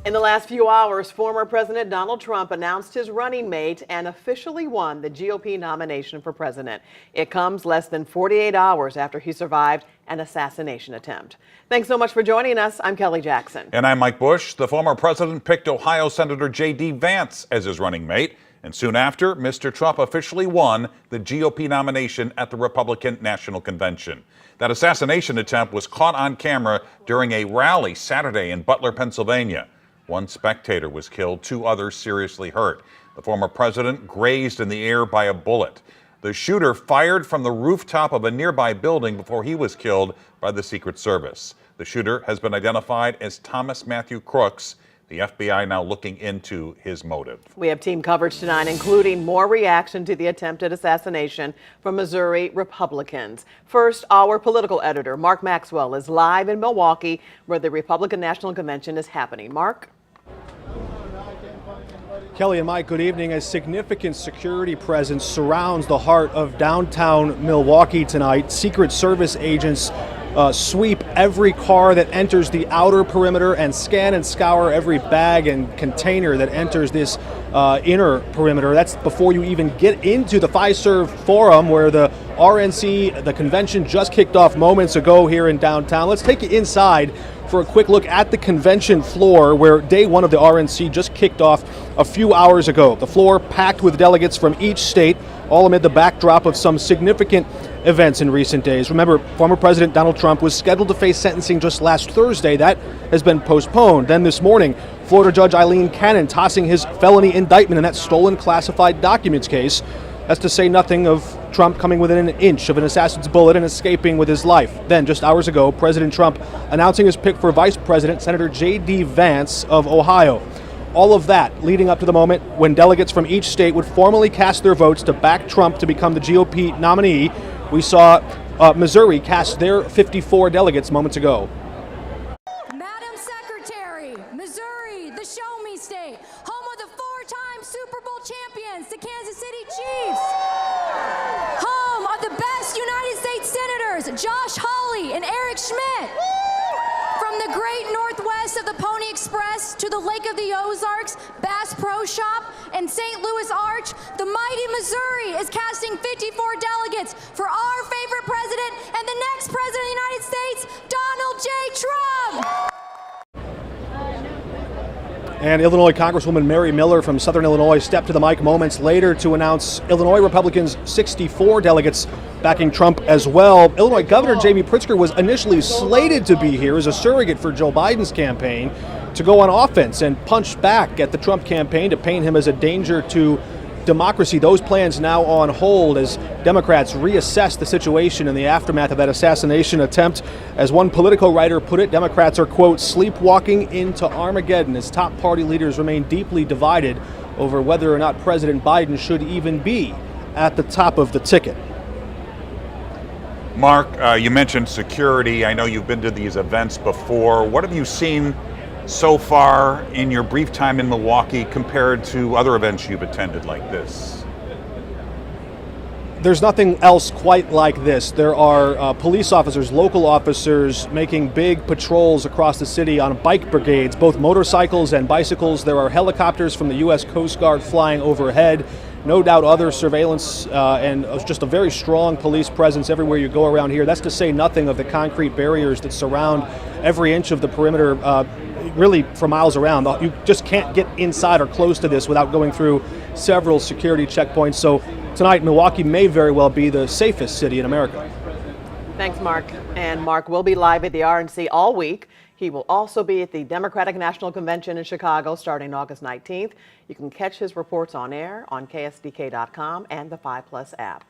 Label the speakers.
Speaker 1: In the last few hours, former President Donald Trump announced his running mate and officially won the GOP nomination for president. It comes less than 48 hours after he survived an assassination attempt. Thanks so much for joining us. I'm Kelly Jackson.
Speaker 2: And I'm Mike Bush. The former president picked Ohio Senator JD Vance as his running mate. And soon after, Mr. Trump officially won the GOP nomination at the Republican National Convention. That assassination attempt was caught on camera during a rally Saturday in Butler, Pennsylvania. One spectator was killed, 2 others seriously hurt. The former president grazed in the air by a bullet. The shooter fired from the rooftop of a nearby building before he was killed by the Secret Service. The shooter has been identified as Thomas Matthew Crooks. The FBI now looking into his motive.
Speaker 1: We have team coverage tonight, including more reaction to the attempted assassination from Missouri Republicans. First, our political editor, Mark Maxwell, is live in Milwaukee, where the Republican National Convention is happening. Mark?
Speaker 3: Kelly and Mike, good evening. A significant security presence surrounds the heart of downtown Milwaukee tonight. Secret Service agents sweep every car that enters the outer perimeter and scan and scour every bag and container that enters this inner perimeter. That's before you even get into the Fiserv Forum, where the RNC, the convention, just kicked off moments ago here in downtown. Let's take you inside for a quick look at the convention floor, where day one of the RNC just kicked off a few hours ago. The floor packed with delegates from each state, all amid the backdrop of some significant events in recent days. Remember, former President Donald Trump was scheduled to face sentencing just last Thursday. That has been postponed. Then this morning, Florida Judge Eileen Cannon tossing his felony indictment in that stolen classified documents case. That's to say nothing of Trump coming within an inch of an assassin's bullet and escaping with his life. Then, just hours ago, President Trump announcing his pick for Vice President, Senator JD Vance of Ohio. All of that leading up to the moment when delegates from each state would formally cast their votes to back Trump to become the GOP nominee. We saw Missouri cast their 54 delegates moments ago.
Speaker 4: Madam Secretary, Missouri, the show me state, home of the 4-time Super Bowl champions, the Kansas City Chiefs. Home of the best United States Senators, Josh Hawley and Eric Schmidt. From the great Northwest of the Pony Express to the Lake of the Ozarks, Bass Pro Shop, and St. Louis Arch, the mighty Missouri is casting 54 delegates for our favorite president and the next president of the United States, Donald J. Trump.
Speaker 3: And Illinois Congresswoman Mary Miller from Southern Illinois stepped to the mic moments later to announce Illinois Republicans' 64 delegates backing Trump as well. Illinois Governor J.B. Pritzker was initially slated to be here as a surrogate for Joe Biden's campaign to go on offense and punch back at the Trump campaign to paint him as a danger to democracy. Those plans now on hold as Democrats reassess the situation in the aftermath of that assassination attempt. As one Politico writer put it, Democrats are, quote, sleepwalking into Armageddon as top party leaders remain deeply divided over whether or not President Biden should even be at the top of the ticket.
Speaker 2: Mark, you mentioned security. I know you've been to these events before. What have you seen so far in your brief time in Milwaukee compared to other events you've attended like this?
Speaker 3: There's nothing else quite like this. There are police officers, local officers making big patrols across the city on bike brigades, both motorcycles and bicycles. There are helicopters from the U.S. Coast Guard flying overhead. No doubt other surveillance and just a very strong police presence everywhere you go around here. That's to say nothing of the concrete barriers that surround every inch of the perimeter, really for miles around. You just can't get inside or close to this without going through several security checkpoints. So tonight, Milwaukee may very well be the safest city in America.
Speaker 1: Thanks, Mark. And Mark will be live at the RNC all week. He will also be at the Democratic National Convention in Chicago starting August 19th. You can catch his reports on air on KSDK.com and the 5+ app.